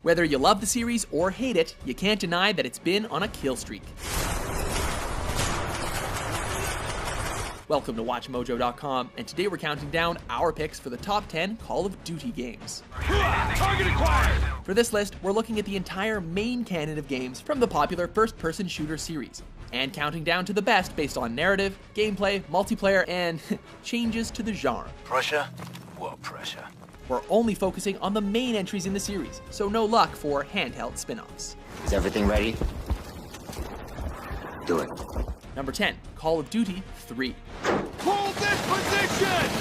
Whether you love the series or hate it, you can't deny that it's been on a kill streak. Welcome to WatchMojo.com, and today we're counting down our picks for the top 10 Call of Duty games. Target acquired! For this list, we're looking at the entire main canon of games from the popular first-person shooter series, and counting down to the best based on narrative, gameplay, multiplayer, and changes to the genre. Pressure? What pressure? We're only focusing on the main entries in the series, so no luck for handheld spin-offs. Is everything ready? Do it. Number 10, Call of Duty 3. Hold this position!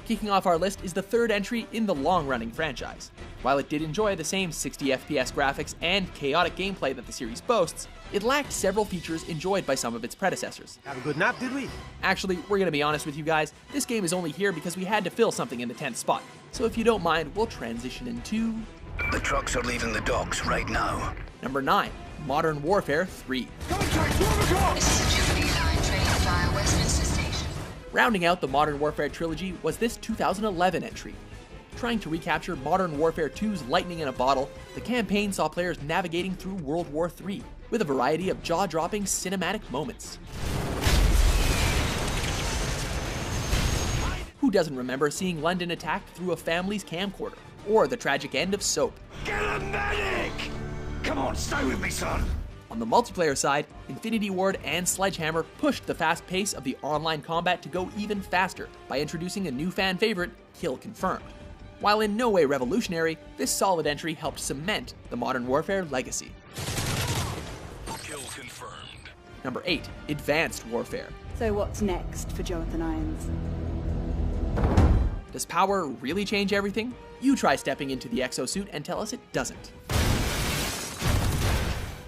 Kicking off our list is the third entry in the long-running franchise. While it did enjoy the same 60 FPS graphics and chaotic gameplay that the series boasts, it lacked several features enjoyed by some of its predecessors. Have a good nap, did we? Actually, we're gonna be honest with you guys, this game is only here because we had to fill something in the 10th spot. So if you don't mind, we'll transition into... The trucks are leaving the docks right now. Number 9, Modern Warfare 3. Contact, 12 o'clock! This is a Jubilee Line train via Westminster Station. Rounding out the Modern Warfare trilogy was this 2011 entry. Trying to recapture Modern Warfare 2's lightning in a bottle, the campaign saw players navigating through World War III, with a variety of jaw-dropping cinematic moments. Who doesn't remember seeing London attacked through a family's camcorder, or the tragic end of Soap? Get a medic! Come on, stay with me, son! On the multiplayer side, Infinity Ward and Sledgehammer pushed the fast pace of the online combat to go even faster by introducing a new fan favorite, Kill Confirmed. While in no way revolutionary, this solid entry helped cement the Modern Warfare legacy. Kill confirmed. Number 8, Advanced Warfare. So what's next for Jonathan Irons? Does power really change everything? You try stepping into the exosuit and tell us it doesn't.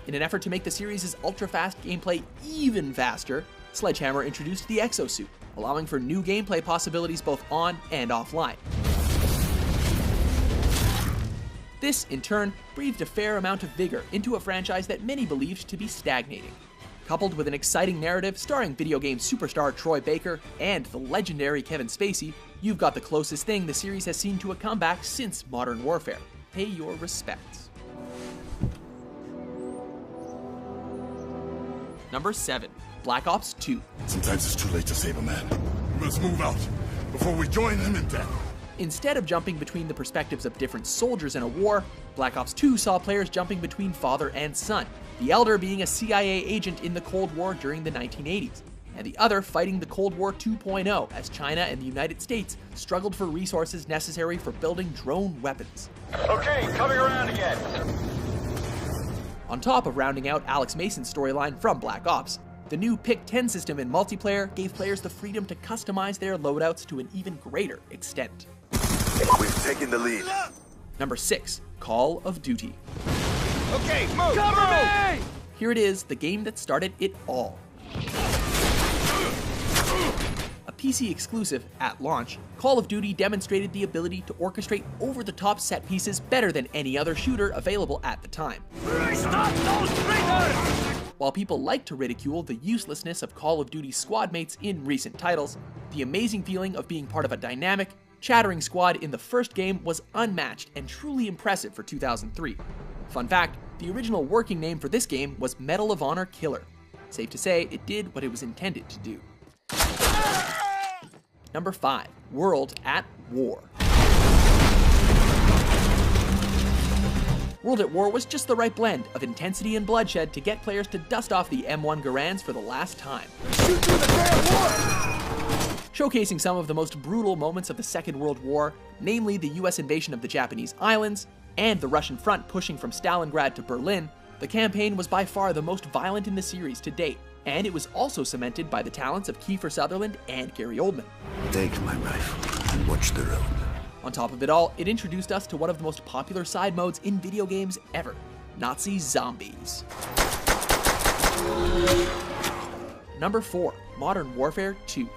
In an effort to make the series' ultra-fast gameplay even faster, Sledgehammer introduced the exosuit, allowing for new gameplay possibilities both on and offline. This, in turn, breathed a fair amount of vigor into a franchise that many believed to be stagnating. Coupled with an exciting narrative starring video game superstar Troy Baker and the legendary Kevin Spacey, you've got the closest thing the series has seen to a comeback since Modern Warfare. Pay your respects. Number 7, Black Ops 2. Sometimes it's too late to save a man. We must move out before we join him in death. Instead of jumping between the perspectives of different soldiers in a war, Black Ops 2 saw players jumping between father and son, the elder being a CIA agent in the Cold War during the 1980s, and the other fighting the Cold War 2.0 as China and the United States struggled for resources necessary for building drone weapons. Okay, coming around again. On top of rounding out Alex Mason's storyline from Black Ops, the new Pick-10 system in multiplayer gave players the freedom to customize their loadouts to an even greater extent. We've taken the lead. Number 6, Call of Duty. Okay, move! Cover me! Here it is, the game that started it all. A PC exclusive at launch, Call of Duty demonstrated the ability to orchestrate over-the-top set pieces better than any other shooter available at the time. Stop those traitors! While people like to ridicule the uselessness of Call of Duty squad mates in recent titles, the amazing feeling of being part of a dynamic, chattering squad in the first game was unmatched and truly impressive for 2003. Fun fact, the original working name for this game was Medal of Honor Killer. Safe to say, it did what it was intended to do. Number 5, World at War. World at War was just the right blend of intensity and bloodshed to get players to dust off the M1 Garands for the last time. Shoot through the damn war! Showcasing some of the most brutal moments of the Second World War, namely the US invasion of the Japanese islands, and the Russian front pushing from Stalingrad to Berlin, the campaign was by far the most violent in the series to date, and it was also cemented by the talents of Kiefer Sutherland and Gary Oldman. Take my rifle and watch the road. On top of it all, it introduced us to one of the most popular side modes in video games ever, Nazi zombies. Number 4, Modern Warfare 2.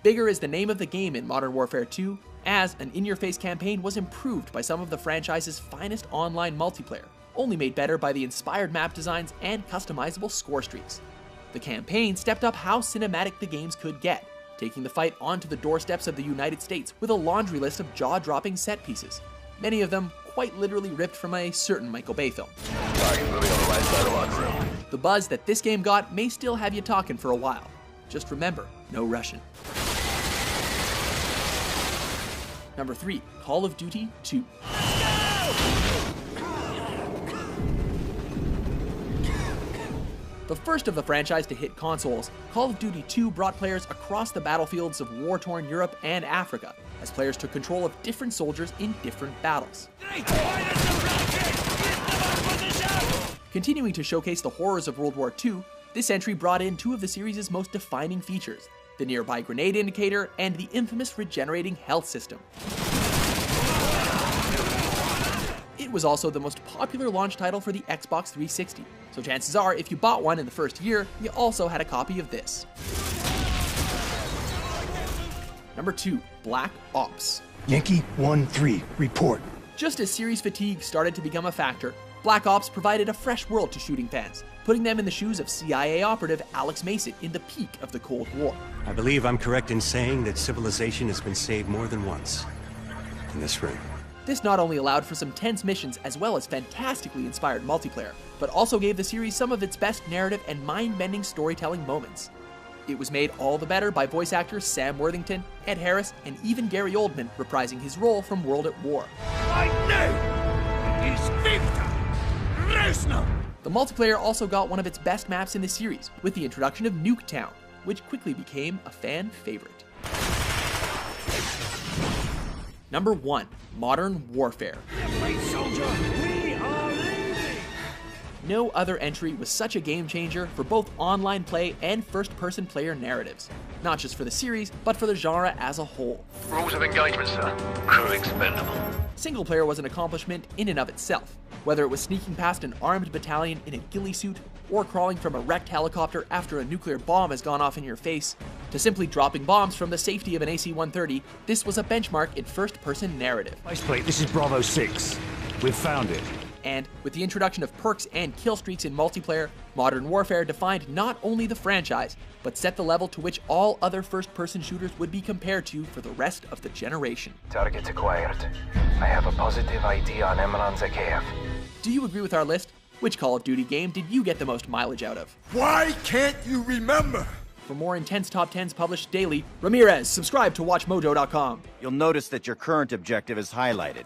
Bigger is the name of the game in Modern Warfare 2, as an in-your-face campaign was improved by some of the franchise's finest online multiplayer, only made better by the inspired map designs and customizable score streaks. The campaign stepped up how cinematic the games could get, taking the fight onto the doorsteps of the United States with a laundry list of jaw-dropping set pieces, many of them quite literally ripped from a certain Michael Bay film. The buzz that this game got may still have you talking for a while. Just remember, no Russian. Number 3, Call of Duty 2. The first of the franchise to hit consoles, Call of Duty 2 brought players across the battlefields of war-torn Europe and Africa, as players took control of different soldiers in different battles. Continuing to showcase the horrors of World War II, this entry brought in two of the series' most defining features, the nearby grenade indicator and the infamous regenerating health system. It was also the most popular launch title for the Xbox 360, so chances are if you bought one in the first year, you also had a copy of this. Number 2, Black Ops. Yankee 1-3, report. Just as series fatigue started to become a factor, Black Ops provided a fresh world to shooting fans, putting them in the shoes of CIA operative Alex Mason in the peak of the Cold War. I believe I'm correct in saying that civilization has been saved more than once in this ring. This not only allowed for some tense missions as well as fantastically inspired multiplayer, but also gave the series some of its best narrative and mind-bending storytelling moments. It was made all the better by voice actors Sam Worthington, Ed Harris, and even Gary Oldman reprising his role from World at War. I know! It is Victor Reznor! The multiplayer also got one of its best maps in the series, with the introduction of Nuketown, which quickly became a fan favorite. Number 1, Modern Warfare. No other entry was such a game changer for both online play and first-person player narratives, not just for the series, but for the genre as a whole. Rules of engagement, sir. Crew expendable. Single player was an accomplishment in and of itself, whether it was sneaking past an armed battalion in a ghillie suit, or crawling from a wrecked helicopter after a nuclear bomb has gone off in your face, to simply dropping bombs from the safety of an AC-130, this was a benchmark in first-person narrative. Faceplate, this is Bravo 6. We've found it. And with the introduction of perks and kill streaks in multiplayer, Modern Warfare defined not only the franchise, but set the level to which all other first-person shooters would be compared to for the rest of the generation. Target acquired. I have a positive ID on Emran Zakhaev. Do you agree with our list? Which Call of Duty game did you get the most mileage out of? Why can't you remember? For more intense top 10s published daily, Ramirez, subscribe to WatchMojo.com. You'll notice that your current objective is highlighted.